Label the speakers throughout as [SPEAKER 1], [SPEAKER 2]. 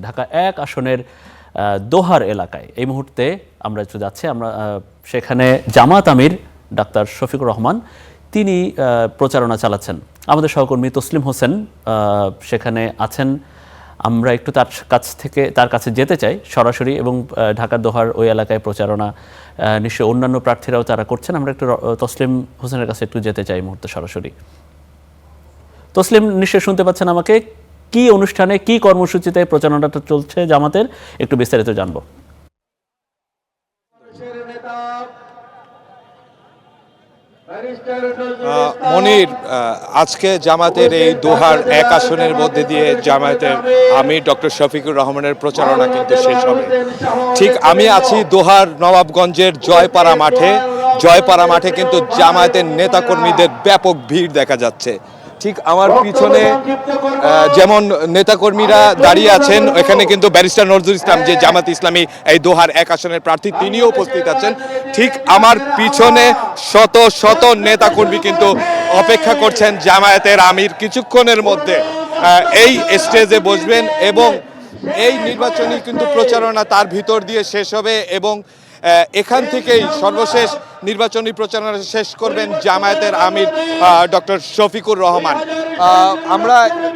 [SPEAKER 1] ঢাকা ১ আসনের দোহার এলাকায় এই মুহূর্তে আমরা একটু যাচ্ছি। আমরা সেখানে জামাত আমির ডাক্তার শফিকুর রহমান তিনি প্রচারণা চালাচ্ছেন। আমাদের সহকর্মী তসলিম হোসেন সেখানে আছেন। আমরা একটু তার কাছে যেতে চাই সরাসরি, এবং ঢাকার দোহার ওই এলাকায় প্রচারণা নিশ্চয়ই অন্যান্য প্রার্থীরাও তারা করছেন। আমরা একটু তসলিম হোসেনের কাছে একটু যেতে চাই এই মুহূর্তে সরাসরি। তসলিম, নিশ্চয়ই শুনতে পাচ্ছেন আমাকে? কি অনুষ্ঠানে, কি কর্মসূচিতে প্রচারণাটা চলছে জামাতের, একটু বিস্তারিত জানবো।
[SPEAKER 2] মনির, আজকে জামাতের এই দোহার ১ আসনের মধ্যে দিয়ে জামায়াতের আমির ডক্টর শফিকুর রহমানের প্রচারণা কিন্তু শেষ হবে। ঠিক আমি আছি দোহার নবাবগঞ্জের জয়পাড়া মাঠে। জয়পাড়া মাঠে কিন্তু জামায়াতের নেতাকর্মীদের ব্যাপক ভিড় দেখা যাচ্ছে। ঠিক আমার পিছনে যেমন নেতাকর্মীরা দাঁড়িয়ে আছেন, এখানে কিন্তু ব্যারিস্টার নজরুল ইসলাম, যে জামাত ইসলামী এই দোহার ১ আসনের প্রার্থী, তিনিও উপস্থিত আছেন। ঠিক আমার পিছনে শত শত নেতাকর্মী কিন্তু অপেক্ষা করছেন জামায়াতের আমির কিছুক্ষণের মধ্যে এই স্টেজে বসবেন, এবং এই নির্বাচনী কিন্তু প্রচারণা তার ভিতর দিয়ে শেষ হবে, এবং এখান থেকেই সর্বশেষ নির্বাচনী প্রচারণা শেষ করবেন জামায়াতের আমির ডক্টর শফিকুর রহমান।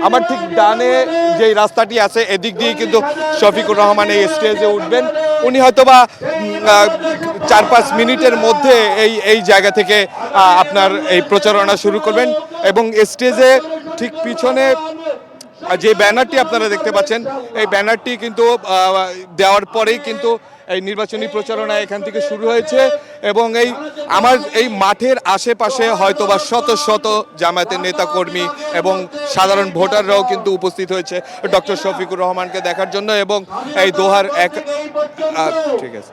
[SPEAKER 2] আমার ঠিক ডানে যে রাস্তাটি আছে, এদিক দিয়ে কিন্তু শফিকুর রহমান এই স্টেজে উঠবেন। উনি হয়তোবা ৪-৫ মিনিটের মধ্যে এই জায়গা থেকে আপনার এই প্রচারণা শুরু করবেন, এবং স্টেজে ঠিক পিছনে যে ব্যানারটি আপনারা দেখতে পাচ্ছেন, এই ব্যানারটি কিন্তু দেওয়ার পরেই কিন্তু এই নির্বাচনী প্রচারণা এখান থেকে শুরু হয়েছে, এবং আমার এই মাঠের আশেপাশে হয়তোবা শত শত জামায়াতের নেতাকর্মী এবং সাধারণ ভোটাররাও কিন্তু উপস্থিত হয়েছে ডক্টর শফিকুর রহমানকে দেখার জন্য, এবং এই দোহার ঠিক আছে।